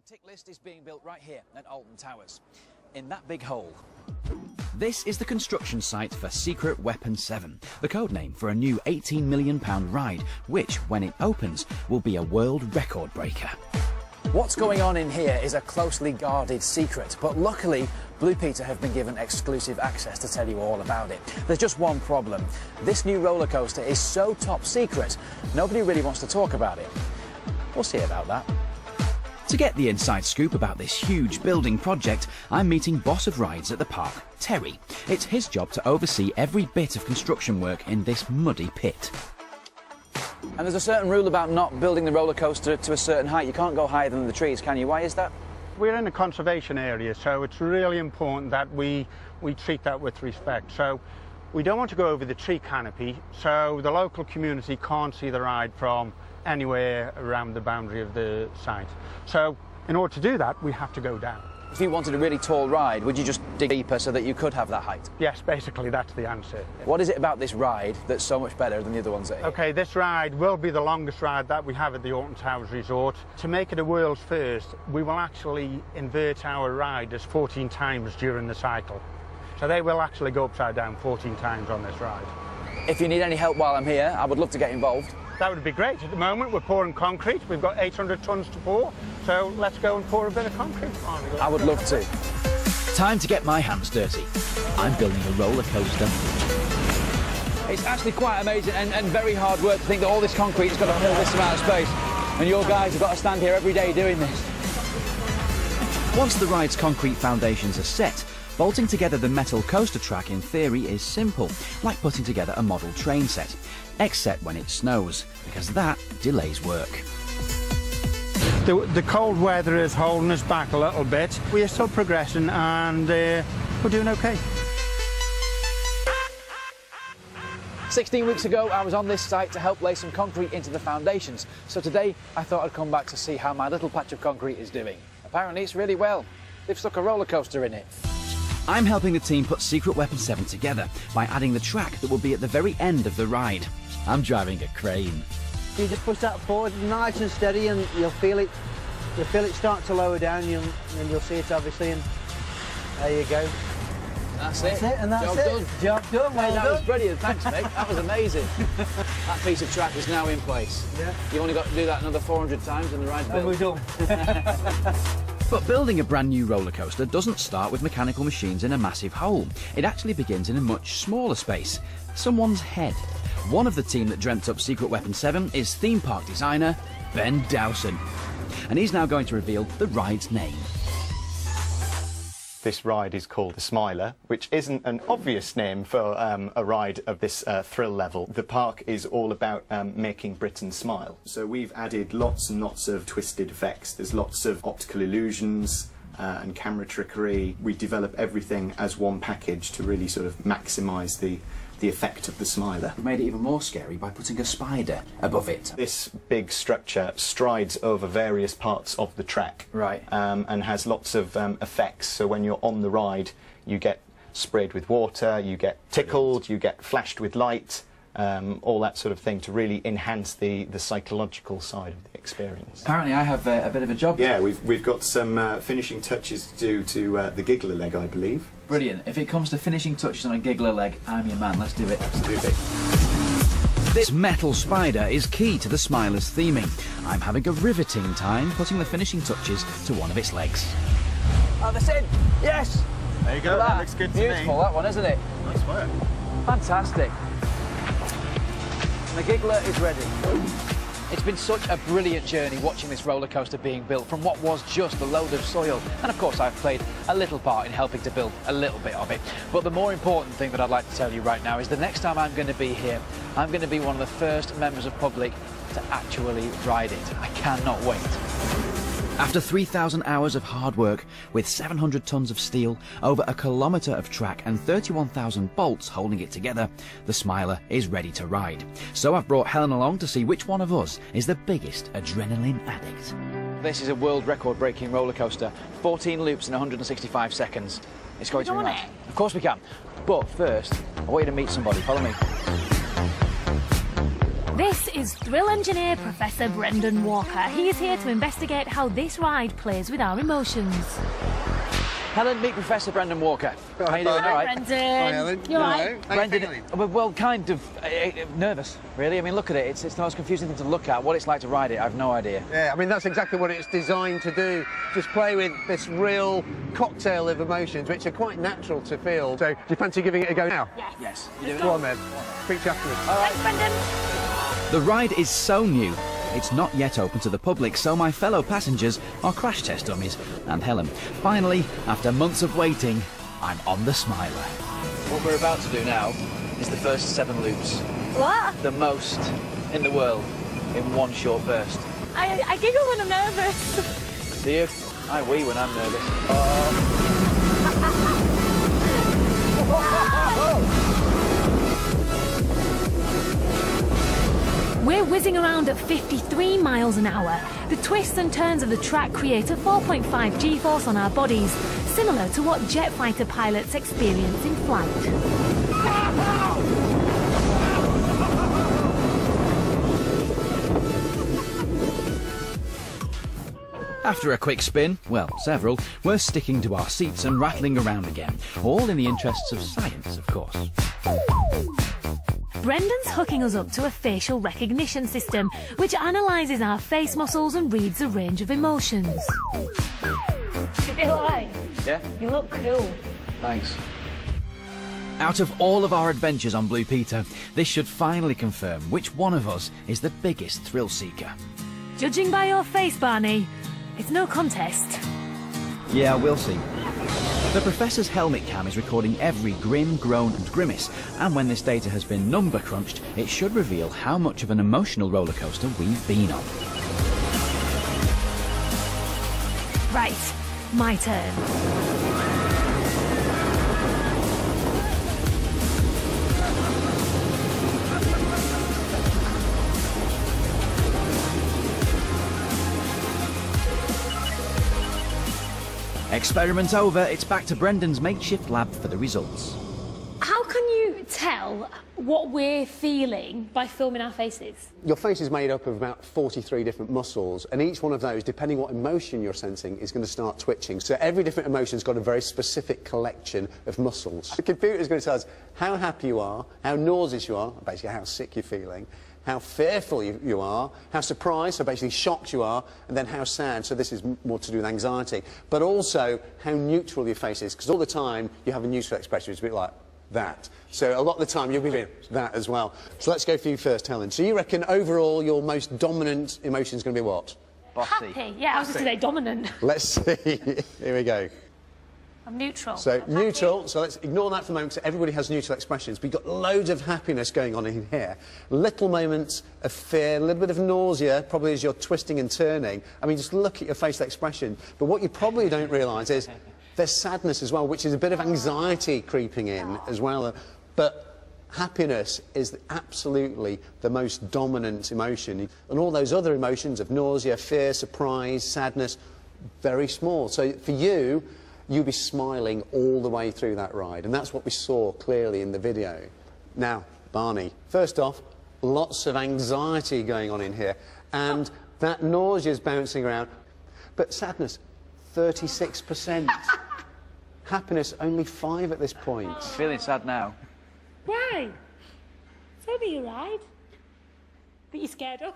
tick list is being built right here at Alton Towers, in that big hole. This is the construction site for Secret Weapon 7, the code name for a new £18 million ride, which, when it opens, will be a world record breaker. What's going on in here is a closely guarded secret, but luckily Blue Peter have been given exclusive access to tell you all about it. There's just one problem. This new roller coaster is so top secret, nobody really wants to talk about it. We'll see about that. To get the inside scoop about this huge building project, I'm meeting boss of rides at the park, Terry. It's his job to oversee every bit of construction work in this muddy pit. And there's a certain rule about not building the roller coaster to a certain height. You can't go higher than the trees, can you? Why is that? We're in a conservation area, so it's really important that we treat that with respect. So we don't want to go over the tree canopy, so the local community can't see the ride from anywhere around the boundary of the site. So in order to do that, we have to go down. If you wanted a really tall ride, would you just dig deeper so that you could have that height? Yes, basically that's the answer. What is it about this ride that's so much better than the other ones that are here? Okay, this ride will be the longest ride that we have at the Alton Towers Resort. To make it a world's first, we will actually invert our riders 14 times during the cycle. So they will actually go upside down 14 times on this ride. If you need any help while I'm here, I would love to get involved. That would be great. At the moment, we're pouring concrete. We've got 800 tonnes to pour, so let's go and pour a bit of concrete. I would love to. Time to get my hands dirty. I'm building a roller coaster. It's actually quite amazing and very hard work to think that all this concrete has got to fill this amount of space, and your guys have got to stand here every day doing this. Once the ride's concrete foundations are set, bolting together the metal coaster track in theory is simple, like putting together a model train set, except when it snows, because that delays work. The cold weather is holding us back a little bit. We are still progressing and we're doing okay. 16 weeks ago, I was on this site to help lay some concrete into the foundations, so today I thought I'd come back to see how my little patch of concrete is doing. Apparently it's really well. They've stuck a roller coaster in it. I'm helping the team put Secret Weapon 7 together by adding the track that will be at the very end of the ride. I'm driving a crane. You just push that forward nice and steady and you'll feel it start to lower down and you'll see it obviously, and there you go. That's it. And that's Job it. done. Job done, well that done. was brilliant, thanks mate, that was amazing. That piece of track is now in place. Yeah. You've only got to do that another 400 times and the ride's built. And we're done. But building a brand new roller coaster doesn't start with mechanical machines in a massive hole. It actually begins in a much smaller space, someone's head. One of the team that dreamt up Secret Weapon 7 is theme park designer Ben Dowson. And he's now going to reveal the ride's name. This ride is called the Smiler, which isn't an obvious name for a ride of this thrill level. The park is all about making Britain smile. So we've added lots and lots of twisted effects. There's lots of optical illusions and camera trickery. We develop everything as one package to really sort of maximise the effect of the Smiler. We made it even more scary by putting a spider above it. This big structure strides over various parts of the track, Right. And has lots of effects. So when you're on the ride, you get sprayed with water, you get tickled, you get flashed with light, all that sort of thing to really enhance the psychological side of the experience. Apparently I have a bit of a job. Yeah, we've got some finishing touches to do to the giggler leg, I believe. Brilliant. If it comes to finishing touches on a giggler leg, I'm your man. Let's do it. Absolutely. This metal spider is key to the Smiler's theming. I'm having a riveting time putting the finishing touches to one of its legs. Oh, that's it. Yes. There you go. That looks good to me. Beautiful, that one, isn't it? Nice work. Fantastic. The giggler is ready. It's been such a brilliant journey watching this roller coaster being built from what was just a load of soil. And of course I've played a little part in helping to build a little bit of it. But the more important thing that I'd like to tell you right now is the next time I'm going to be here, I'm going to be one of the first members of public to actually ride it. I cannot wait. After 3,000 hours of hard work, with 700 tons of steel, over a kilometre of track and 31,000 bolts holding it together, the Smiler is ready to ride. So I've brought Helen along to see which one of us is the biggest adrenaline addict. This is a world record breaking roller coaster. 14 loops in 165 seconds. It's going to be mad. Of course we can. But first, I want you to meet somebody. Follow me. This is thrill engineer Professor Brendan Walker. He is here to investigate how this ride plays with our emotions. Helen, meet Professor Brendan Walker. How you doing? Hi, all right? Brendan. Hi, Helen. You all right? Brendan, well, kind of nervous, really. I mean, look at it. It's the most confusing thing to look at. What it's like to ride it, I've no idea. Yeah, I mean, that's exactly what it's designed to do. Just play with this real cocktail of emotions, which are quite natural to feel. So, do you fancy giving it a go now? Yes. Yes. Go on, then. Speak to you afterwards. Thanks, Brendan. The ride is so new, it's not yet open to the public, so my fellow passengers are crash test dummies. And Helen, finally, after months of waiting, I'm on the Smiler. What we're about to do now is the first 7 loops. What? The most in the world in one short burst. I giggle when I'm nervous. Do you? I wee when I'm nervous. We're whizzing around at 53 miles an hour. The twists and turns of the track create a 4.5 G-force on our bodies, similar to what jet fighter pilots experience in flight. After a quick spin, well, several, we're sticking to our seats and rattling around again, all in the interests of science, of course. Brendan's hooking us up to a facial recognition system, which analyses our face muscles and reads a range of emotions. You feel alright? Yeah? You look cool. Thanks. Out of all of our adventures on Blue Peter, this should finally confirm which one of us is the biggest thrill seeker. Judging by your face, Barney, it's no contest. Yeah, we'll see. The Professor's helmet cam is recording every grin, groan and grimace, and when this data has been number crunched, it should reveal how much of an emotional roller coaster we've been on. Right, my turn. Experiment over, it's back to Brendan's makeshift lab for the results. How can you tell what we're feeling by filming our faces? Your face is made up of about 43 different muscles, and each one of those, depending what emotion you're sensing, is going to start twitching. So every different emotion's got a very specific collection of muscles. The computer is going to tell us how happy you are, how nauseous you are, basically how sick you're feeling, how fearful you are, how surprised, so basically shocked you are, and then how sad, so this is more to do with anxiety, but also how neutral your face is, because all the time you have a neutral expression, it's a bit like that. So a lot of the time you'll be doing that as well. So let's go for you first, Helen. So you reckon overall your most dominant emotion is going to be what? Bossy. Happy. Yeah, I was going to say dominant. Let's see. Here we go. I'm neutral. So I'm neutral, happy. so let's ignore that for a moment, so everybody has neutral expressions. We've got loads of happiness going on in here. Little moments of fear, a little bit of nausea, probably as you're twisting and turning. I mean, just look at your facial expression. But what you probably don't realise is there's sadness as well, which is a bit of anxiety creeping in as well. But happiness is absolutely the most dominant emotion. And all those other emotions of nausea, fear, surprise, sadness, very small. So for you, you'll be smiling all the way through that ride, and that's what we saw clearly in the video. Now, Barney, first off, lots of anxiety going on in here, and that nausea is bouncing around, but sadness, 36%. Happiness, only 5 at this point. Feeling sad now. Why? It's only a ride. But you're scared of.